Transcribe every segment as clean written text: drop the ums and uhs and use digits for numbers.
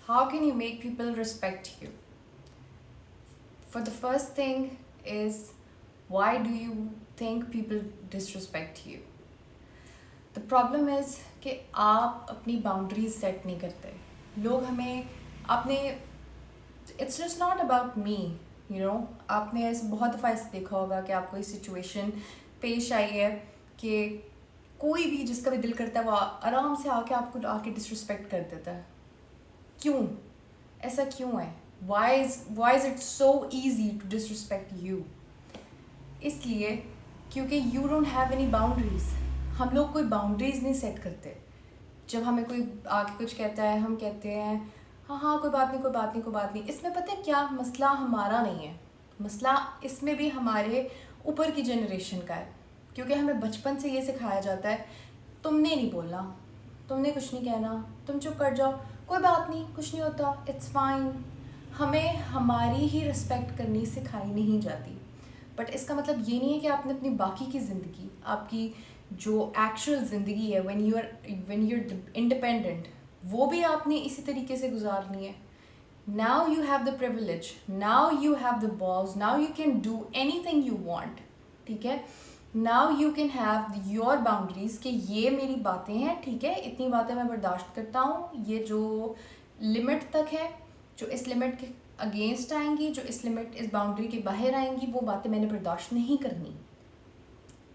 How can you make people respect you? For the first thing is, why do you think people disrespect you? The problem is कि आप अपनी boundaries set नहीं करते. लोग हमें अपने, it's just not about me, you know. आपने ऐसे बहुत दफ़ा ऐसे देखा होगा कि आपको इस सिचुएशन पेश आई है कि कोई भी जिसका भी दिल करता है वो आराम से आके आपको आके डिसरिस्पेक्ट कर देता है. क्यों? ऐसा क्यों है? why is it so easy to disrespect you? इसलिए क्योंकि you don't have any boundaries. हम लोग कोई बाउंड्रीज नहीं सेट करते. जब हमें कोई आके कुछ कहता है हम कहते हैं हाँ हाँ कोई बात नहीं कोई बात नहीं कोई बात नहीं. इसमें पता है क्या मसला हमारा नहीं है, मसला इसमें भी हमारे ऊपर की जनरेशन का है. क्योंकि हमें बचपन से ये सिखाया जाता है तुमने नहीं बोलना, तुमने कुछ नहीं कहना, तुम चुप कर जाओ, कोई बात नहीं, कुछ नहीं होता, इट्स फाइन. हमें हमारी ही रिस्पेक्ट करनी सिखाई नहीं जाती. बट इसका मतलब ये नहीं है कि आपने अपनी बाकी की ज़िंदगी, आपकी जो एक्चुअल ज़िंदगी है व्हेन यू आर इंडिपेंडेंट, वो भी आपने इसी तरीके से गुजारनी है. Now you have the privilege, now you have the balls, now you can do anything you want. ठीक है, now you can have your boundaries कि ये मेरी बातें हैं, ठीक है, इतनी बातें मैं बर्दाश्त करता हूँ, ये जो लिमिट तक है, जो इस लिमिट के अगेंस्ट आएंगी, जो इस लिमिट इस बाउंड्री के बाहर आएंगी, वो बातें मैंने बर्दाश्त नहीं करनी.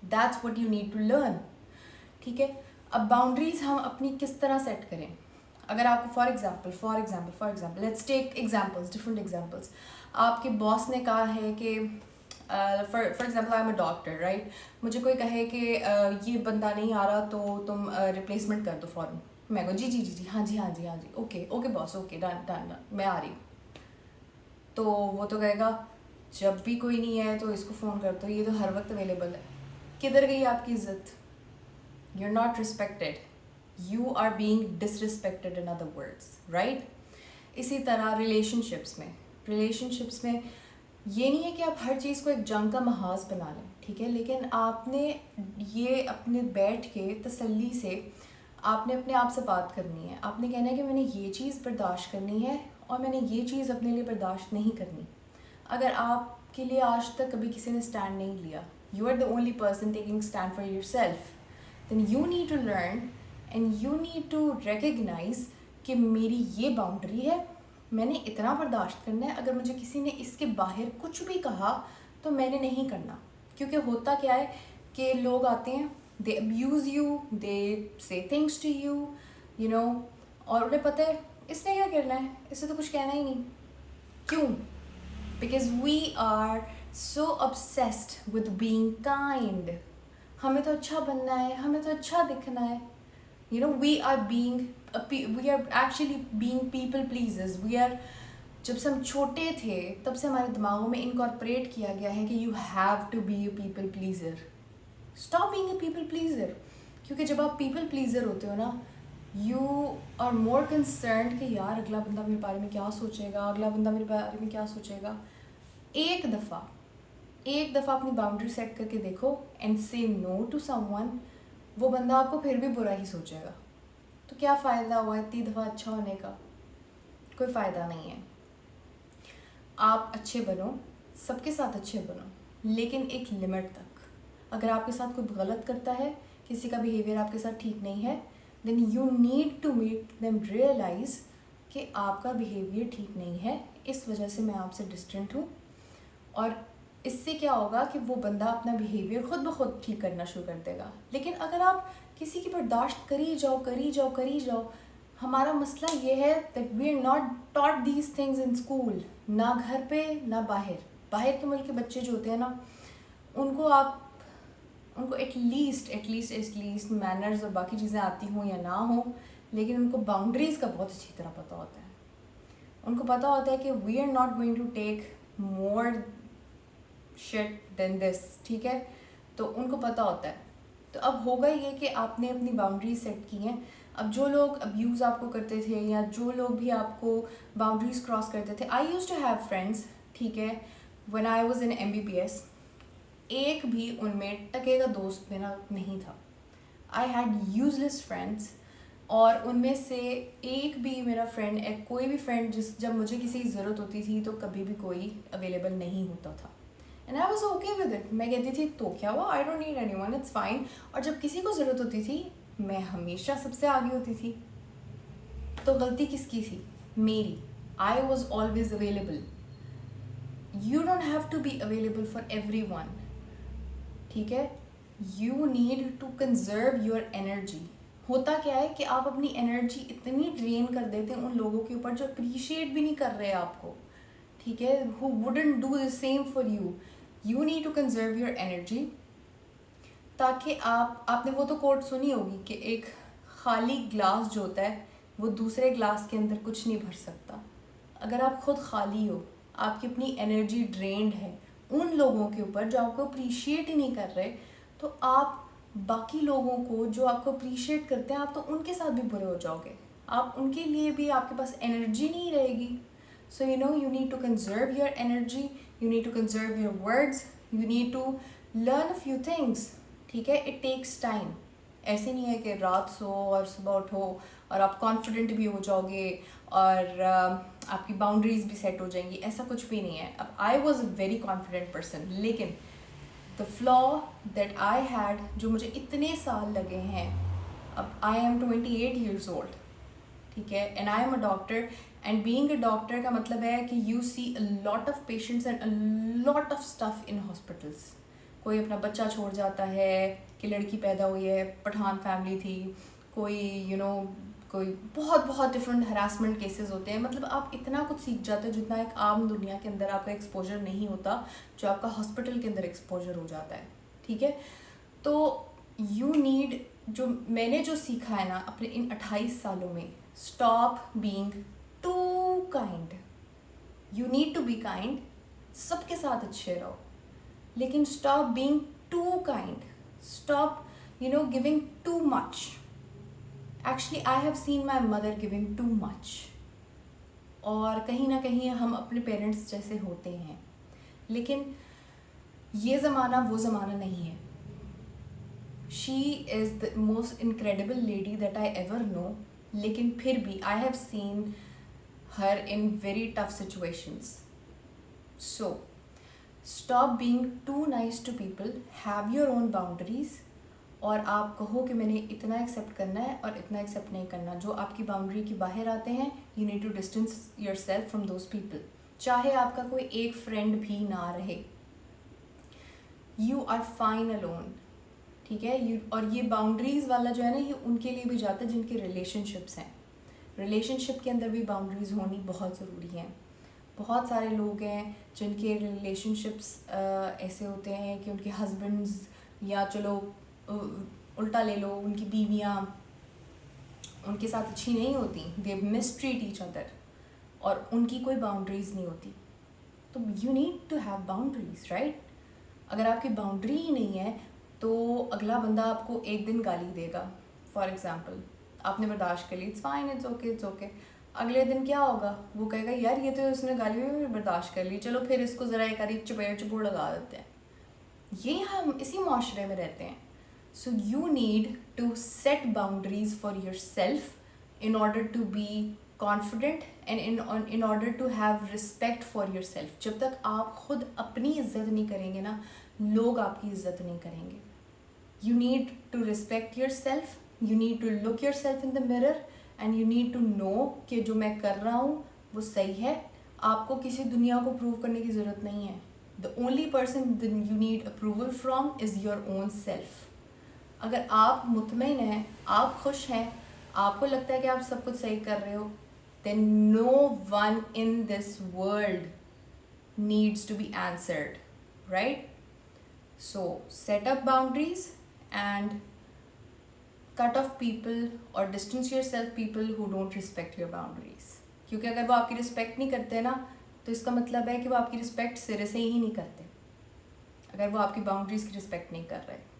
That's what you need to learn. ठीक है, अब बाउंड्रीज हम अपनी किस तरह सेट करें. अगर आपको for example let's take examples, different examples. आपके बॉस ने कहा है कि for example I am a doctor, right. मुझे कोई कहे कि ये बंदा नहीं आ रहा तो तुम रिप्लेसमेंट कर दो फ़ौरन. मैं कहूँ जी जी जी जी हाँ जी हाँ जी हाँ जी okay okay boss okay done done done मैं आ रही हूँ. तो वो तो कहेगा जब भी कोई नहीं है तो इसको फ़ोन कर दो, ये तो हर वक्त अवेलेबल है. किधर गई आपकी इज्जत? You are not respected, you are being disrespected in other words, right. इसी तरह रिलेशनशिप्स में ये नहीं है कि आप हर चीज़ को एक जंग का महाज बना लें, ठीक है, लेकिन आपने ये अपने बैठ के तसल्ली से आपने अपने आप से बात करनी है. आपने कहना है कि मैंने ये चीज़ बर्दाश्त करनी है और मैंने ये चीज़ अपने लिए बर्दाश्त नहीं करनी. अगर आपके लिए आज तक कभी किसी ने स्टैंड नहीं लिया, you are the only person taking stand for yourself, then you need to learn and you need to recognize कि मेरी ये बाउंड्री है, मैंने इतना बर्दाश्त करना है. अगर मुझे किसी ने इसके बाहर कुछ भी कहा तो मैंने नहीं करना. क्योंकि होता क्या है कि लोग आते हैं, दे abuse you, they say things to you, you know, और उन्हें पता है इसने क्या करना है, इससे तो कुछ कहना ही नहीं. क्यों? Because we are so obsessed with being kind. हमें तो अच्छा बनना है, हमें तो अच्छा दिखना है. You know, we are actually being people pleasers. जब से हम छोटे थे तब से हमारे दिमागों में इनकॉर्पोरेट किया गया है कि you have to be a people pleaser. Stop being a people pleaser. क्योंकि जब आप people pleaser होते हो ना, you are more concerned कि यार अगला बंदा मेरे बारे में क्या सोचेगा, अगला बंदा मेरे बारे में क्या सोचेगा. एक दफ़ा अपनी बाउंड्री सेट करके देखो and say no to someone, वो बंदा आपको फिर भी बुरा ही सोचेगा. तो क्या फ़ायदा हुआ इतनी दफ़ा अच्छा होने का? कोई फ़ायदा नहीं है. आप अच्छे बनो, सबके साथ अच्छे बनो, लेकिन एक लिमिट तक. अगर आपके साथ कोई गलत करता है, किसी का बिहेवियर आपके साथ ठीक नहीं है, then you need to make them realize कि आपका बिहेवियर ठीक नहीं है, इस वजह से मैं आपसे डिस्टेंट हूँ. और इससे क्या होगा कि वो बंदा अपना बिहेवियर खुद ब खुद ठीक करना शुरू कर देगा. लेकिन अगर आप किसी की बर्दाश्त करी जाओ, हमारा मसला ये है that we are not taught these things in school. ना घर पे ना बाहर के मुल्क के बच्चे जो होते हैं ना, उनको एटलीस्ट मैनर्स और बाकी चीज़ें आती हों या ना हो, लेकिन उनको बाउंड्रीज़ का बहुत अच्छी तरह पता होता है. उनको पता होता है कि we are not going to take more shit than this, ठीक है. तो उनको पता होता है. तो अब होगा ये कि आपने अपनी बाउंड्रीज सेट की हैं. अब जो लोग अब्यूज़ आपको करते थे या जो लोग भी आपको बाउंड्रीज क्रॉस करते थे, आई यूज़ टू हैव फ्रेंड्स, ठीक है, when I was in MBBS, एक भी उनमें टके का दोस्त मेरा नहीं था. आई हैड यूजलेस फ्रेंड्स और उनमें से एक भी मेरा फ्रेंड, कोई भी फ्रेंड जब मुझे किसी की ज़रूरत होती थी तो कभी भी कोई अवेलेबल नहीं होता था। And I was okay with it. मैं कहती थी तो क्या हुआ, I don't need anyone, it's fine. और जब किसी को ज़रूरत होती थी मैं हमेशा सबसे आगे होती थी। तो गलती किसकी थी? मेरी। I was always available. You don't have to be available for everyone, ठीक है? You need to conserve your energy. होता क्या है कि आप अपनी एनर्जी इतनी ड्रेन कर देते हैं उन लोगों के ऊपर जो अप्रिशिएट भी नहीं कर रहे आपको, ठीक है? Who wouldn't do the same for you. You need to conserve your energy, ताकि आपने वो तो कोट सुनी होगी कि एक खाली ग्लास जो होता है वो दूसरे ग्लास के अंदर कुछ नहीं भर सकता। अगर आप खुद खाली हो, आपकी अपनी एनर्जी ड्रेन्ड है उन लोगों के ऊपर जो आपको अप्रिशिएट ही नहीं कर रहे, तो आप बाकी लोगों को जो आपको अप्रिशिएट करते हैं आप तो उनके साथ भी बुरे हो जाओगे। आप उनके लिए भी आपके पास एनर्जी नहीं रहेगी। So you know, you need to conserve your energy, you need to conserve your words, you need to learn a few things, ठीक है? It takes time. ऐसे नहीं है कि रात सो और सुबह उठो और आप कॉन्फिडेंट भी हो जाओगे और आपकी बाउंड्रीज भी सेट हो जाएंगी, ऐसा कुछ भी नहीं है। अब I was a very confident person, लेकिन the flaw that I had, जो मुझे इतने साल लगे हैं, अब आई एम 28 years old, ठीक है? And I am a doctor, and being a doctor का मतलब है कि you see a lot of patients and a lot of stuff in hospitals. कोई अपना बच्चा छोड़ जाता है कि लड़की पैदा हुई है, पठान फैमिली थी, कोई कोई बहुत बहुत डिफरेंट हरासमेंट केसेस होते हैं। मतलब आप इतना कुछ सीख जाते हो जितना एक आम दुनिया के अंदर आपका एक्सपोजर नहीं होता, जो आपका हॉस्पिटल के अंदर एक्सपोजर हो जाता है, ठीक है? तो यू नीड, जो मैंने जो सीखा है ना अपने इन 28 सालों में, stop being too kind. You need to be kind, सबके साथ अच्छे रहो, लेकिन stop being too kind, stop giving too much. Actually I have seen my mother giving too much, और कहीं ना कहीं हम अपने पेरेंट्स जैसे होते हैं, लेकिन ये ज़माना वो ज़माना नहीं है। She is the most incredible lady that I ever know, लेकिन फिर भी I have seen her in very tough situations. So stop being too nice to people, have your own boundaries, और आप कहो कि मैंने इतना एक्सेप्ट करना है और इतना एक्सेप्ट नहीं करना। जो आपकी बाउंड्री के बाहर आते हैं, you need to distance yourself from those people, चाहे आपका कोई एक फ्रेंड भी ना रहे। यू आर फाइन अलोन, ठीक है? और ये बाउंड्रीज वाला जो है ना, ये उनके लिए भी जाता है जिनके रिलेशनशिप्स हैं। रिलेशनशिप के अंदर भी बाउंड्रीज होनी बहुत ज़रूरी हैं। बहुत सारे लोग हैं जिनके रिलेशनशिप्स ऐसे होते हैं कि उनके हस्बैंड्स, या चलो उल्टा ले लो, उनकी बीवियाँ उनके साथ अच्छी नहीं होती, दे मिसट्रीट ईच अदर, और उनकी कोई बाउंड्रीज नहीं होती। तो you need to have boundaries, right? अगर आपकी बाउंड्री ही नहीं है तो अगला बंदा आपको एक दिन गाली देगा, फॉर एग्जाम्पल, आपने बर्दाश्त कर ली, it's fine, it's okay, it's okay. अगले दिन क्या होगा? वो कहेगा यार ये तो उसने गाली भी बर्दाश्त कर ली, चलो फिर इसको ज़रा एक आरी चपेड़ लगा देते हैं। ये हम इसी माशरे में रहते हैं। So you need to set boundaries for yourself in order to be confident and in order to have respect for yourself. जब तक आप खुद अपनी इज्जत नहीं करेंगे ना, लोग आपकी इज्जत नहीं करेंगे। You need to respect yourself, you need to look yourself in the mirror and you need to know कि जो मैं कर रहा हूँ वो सही है। आपको किसी दुनिया को प्रूव करने की ज़रूरत नहीं है। The only person that you need approval from is your own self. अगर आप मुतमईन हैं, आप खुश हैं, आपको लगता है कि आप सब कुछ सही कर रहे हो, then no one in this world needs to be answered, right? So set up boundaries and cut off people or distance yourself people who don't respect your boundaries. क्योंकि अगर वो आपकी रिस्पेक्ट नहीं करते ना, तो इसका मतलब है कि वो आपकी रिस्पेक्ट सिरे से ही नहीं करते, अगर वो आपकी बाउंड्रीज की रिस्पेक्ट नहीं कर रहे।